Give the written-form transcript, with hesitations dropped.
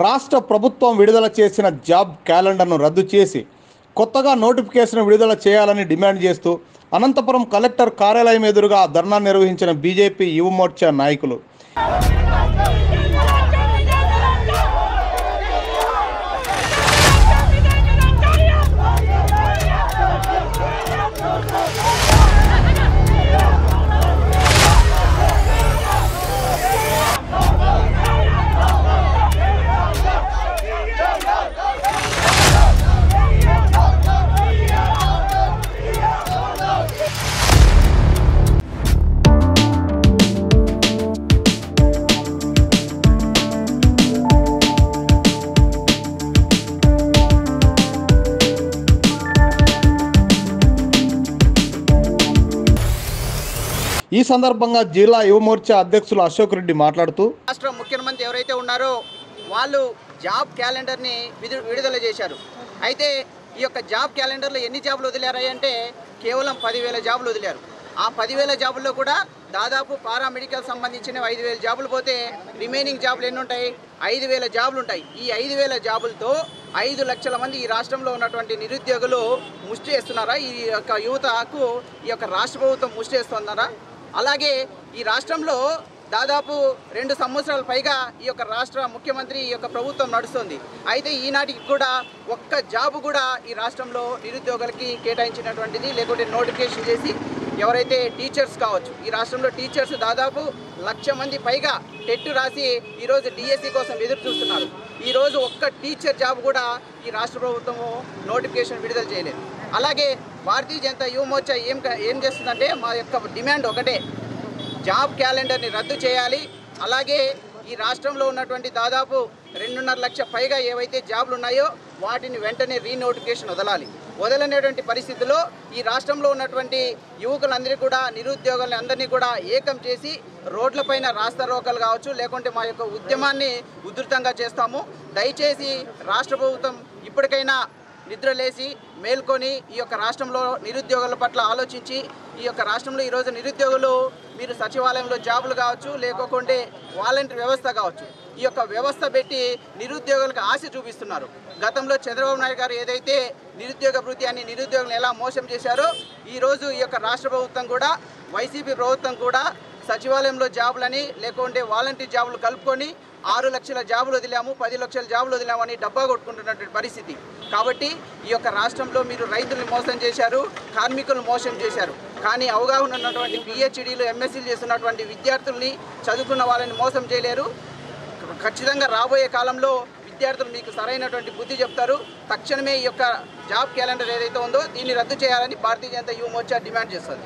రాష్ట్ర ప్రభుత్వం విడుదల చేసిన జాబ్ క్యాలెండర్ను రద్దు చేసి కొత్తగా నోటిఫికేషన్ విడుదల చేయాలని డిమాండ్ చేస్తూ అనంతపురం కలెక్టర్ కార్యాలయం ఎదురుగా ధర్నా నిర్వహించిన బీజేపీ యువ మోర్చా నాయకులు. ఈ సందర్భంగా జిల్లా యువ మోర్చా అధ్యక్షులు అశోక్ రెడ్డి మాట్లాడుతూ, రాష్ట్ర ముఖ్యమంత్రి ఎవరైతే ఉన్నారో వాళ్ళు జాబ్ క్యాలెండర్ని విడుదల చేశారు. అయితే ఈ యొక్క జాబ్ క్యాలెండర్లో ఎన్ని జాబులు వదిలారంటే కేవలం 10,000 జాబులు వదిలారు. ఆ 10,000 జాబుల్లో కూడా దాదాపు పారామెడికల్ సంబంధించిన 5,000 జాబులు పోతే రిమైనింగ్ జాబులు ఎన్ని ఉంటాయి? 5,000 జాబులు ఉంటాయి. ఈ 5,000 జాబులతో 5 లక్షల మంది ఈ రాష్ట్రంలో ఉన్నటువంటి నిరుద్యోగులు ముష్టి చేస్తున్నారా? ఈ యొక్క యువతకు ఈ యొక్క రాష్ట్ర ప్రభుత్వం ముష్టి చేస్తున్నారా? అలాగే ఈ రాష్ట్రంలో దాదాపు 2 సంవత్సరాల పైగా ఈ యొక్క రాష్ట్ర ముఖ్యమంత్రి ఈ యొక్క ప్రభుత్వం నడుస్తుంది. అయితే ఈనాటికి కూడా ఒక్క జాబు కూడా ఈ రాష్ట్రంలో నిరుద్యోగులకి కేటాయించినటువంటిది లేకుంటే నోటిఫికేషన్ చేసి ఎవరైతే టీచర్స్ కావచ్చు, ఈ రాష్ట్రంలో టీచర్స్ దాదాపు 1,00,000 మంది పైగా టెట్ రాసి ఈరోజు డిఎస్సి కోసం ఎదురు చూస్తున్నారు. ఈరోజు ఒక్క టీచర్ జాబ్ కూడా ఈ రాష్ట్ర ప్రభుత్వము నోటిఫికేషన్ విడుదల చేయలేదు. అలాగే భారతీయ జనతా యువ మోర్చా ఏం చేస్తుందంటే మా యొక్క డిమాండ్ ఒకటే, జాబ్ క్యాలెండర్ని రద్దు చేయాలి. అలాగే ఈ రాష్ట్రంలో ఉన్నటువంటి దాదాపు 2.5 లక్షల పైగా ఏవైతే జాబులు ఉన్నాయో వాటిని వెంటనే రీనోటిఫికేషన్ వదలనేటువంటి పరిస్థితుల్లో ఈ రాష్ట్రంలో ఉన్నటువంటి యువకులందరినీ కూడా నిరుద్యోగులని అందరినీ కూడా ఏకం చేసి రోడ్లపైన రాస్తా రోకలు కావచ్చు, లేకుంటే మా యొక్క ఉద్యమాన్ని ఉధృతంగా చేస్తాము. దయచేసి రాష్ట్ర ప్రభుత్వం ఇప్పటికైనా నిద్రలేసి మేల్కొని ఈ యొక్క రాష్ట్రంలో నిరుద్యోగుల పట్ల ఆలోచించి ఈ యొక్క రాష్ట్రంలో ఈరోజు నిరుద్యోగులు మీరు సచివాలయంలో జాబులు కావచ్చు, లేకుంటే వాలంటీర్ వ్యవస్థ కావచ్చు, ఈ యొక్క వ్యవస్థ పెట్టి నిరుద్యోగులకు ఆశ చూపిస్తున్నారు. గతంలో చంద్రబాబు నాయుడు గారు ఏదైతే నిరుద్యోగ భృతి అని నిరుద్యోగులను ఎలా మోసం చేశారో ఈరోజు ఈ యొక్క రాష్ట్ర ప్రభుత్వం కూడా, వైసీపీ ప్రభుత్వం కూడా సచివాలయంలో జాబులని లేకుంటే వాలంటీర్ జాబులు కలుపుకొని 6 లక్షల జాబులు వదిలాము, 10 లక్షల జాబులు వదిలాము అని డబ్బా కొట్టుకుంటున్నటువంటి పరిస్థితి. కాబట్టి ఈ యొక్క రాష్ట్రంలో మీరు రైతుల్ని మోసం చేశారు, కార్మికులను మోసం చేశారు. కానీ అవగాహన ఉన్నటువంటి పిహెచ్డీలు ఎంఎస్సీలు చేస్తున్నటువంటి విద్యార్థుల్ని, చదువుకున్న వాళ్ళని మోసం చేయలేరు. ఖచ్చితంగా రాబోయే కాలంలో విద్యార్థులు మీకు సరైనటువంటి బుద్ధి చెప్తారు. తక్షణమే ఈ యొక్క జాబ్ క్యాలెండర్ ఏదైతే ఉందో దీన్ని రద్దు చేయాలని భారతీయ జనతా యువ మోర్చా డిమాండ్ చేస్తుంది.